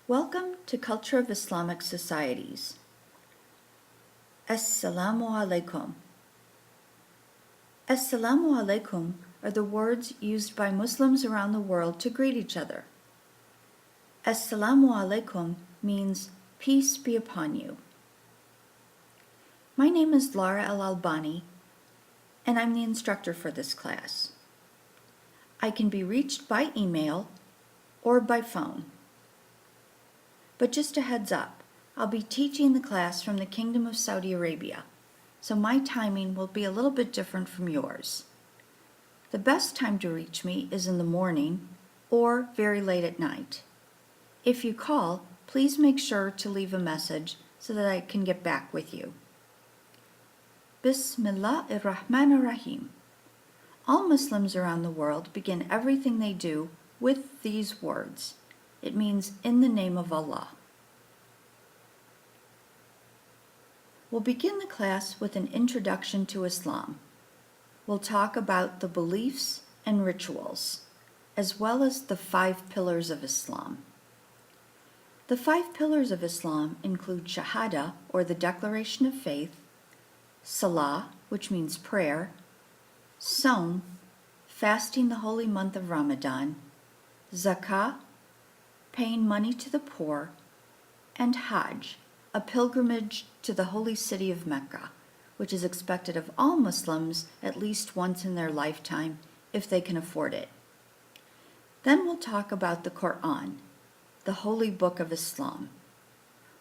Welcome to Culture of Islamic Societies. Assalamu alaikum. Assalamu alaikum are the words used by Muslims around the world to greet each other. Assalamu alaikum means peace be upon you. My name is Lara Al-Albani, and I'm the instructor for this class. I can be reached by email or by phone. But just a heads up, I'll be teaching the class from the Kingdom of Saudi Arabia, so my timing will be a little bit different from yours. The best time to reach me is in the morning or very late at night. If you call, please make sure to leave a message so that I can get back with you. Bismillahir-Rahmanir-Rahim. All Muslims around the world begin everything they do with these words. It means in the name of Allah. We'll begin the class with an introduction to Islam. We'll talk about the beliefs and rituals, as well as the 5 pillars of Islam. The 5 pillars of Islam include Shahada, or the declaration of faith, Salah, which means prayer, Saum, fasting the holy month of Ramadan, Zakah, paying money to the poor, and Hajj, a pilgrimage to the holy city of Mecca, which is expected of all Muslims at least once in their lifetime if they can afford it. Then we'll talk about the Quran, the holy book of Islam.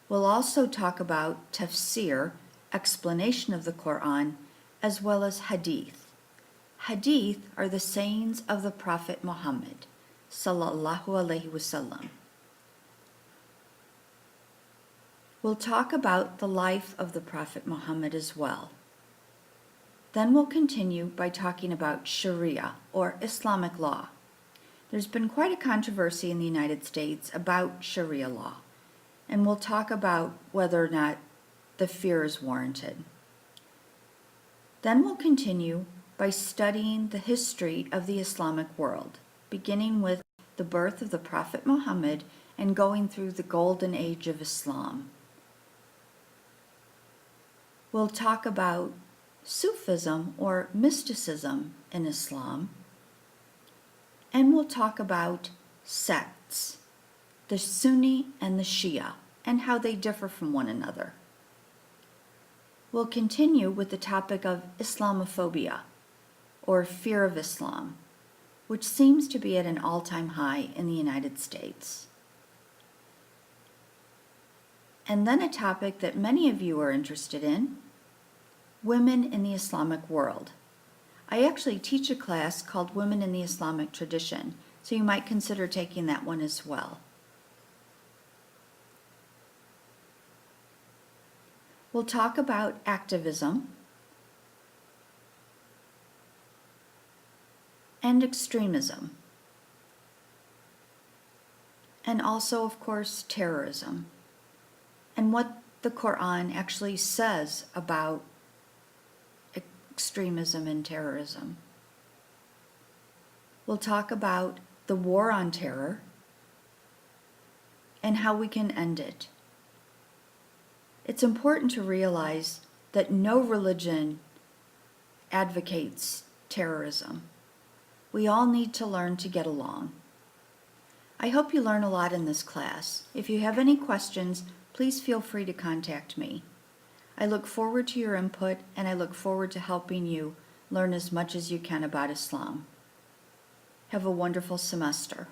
We'll also talk about tafsir, explanation of the Quran, as well as hadith. Hadith are the sayings of the Prophet Muhammad, sallallahu alaihi wasallam. We'll talk about the life of the Prophet Muhammad as well. Then we'll continue by talking about Sharia, or Islamic law. There's been quite a controversy in the United States about Sharia law, and we'll talk about whether or not the fear is warranted. Then we'll continue by studying the history of the Islamic world, beginning with the birth of the Prophet Muhammad and going through the golden age of Islam. We'll talk about Sufism or mysticism in Islam, and we'll talk about sects, the Sunni and the Shia, and how they differ from one another. We'll continue with the topic of Islamophobia, or fear of Islam, which seems to be at an all-time high in the United States. And then a topic that many of you are interested in, women in the Islamic world. I actually teach a class called Women in the Islamic Tradition, so you might consider taking that one as well. We'll talk about activism and extremism, and also, of course, terrorism, and what the Quran actually says about extremism and terrorism. We'll talk about the war on terror and how we can end it. It's important to realize that no religion advocates terrorism. We all need to learn to get along. I hope you learn a lot in this class. If you have any questions, please feel free to contact me. I look forward to your input, and I look forward to helping you learn as much as you can about Islam. Have a wonderful semester.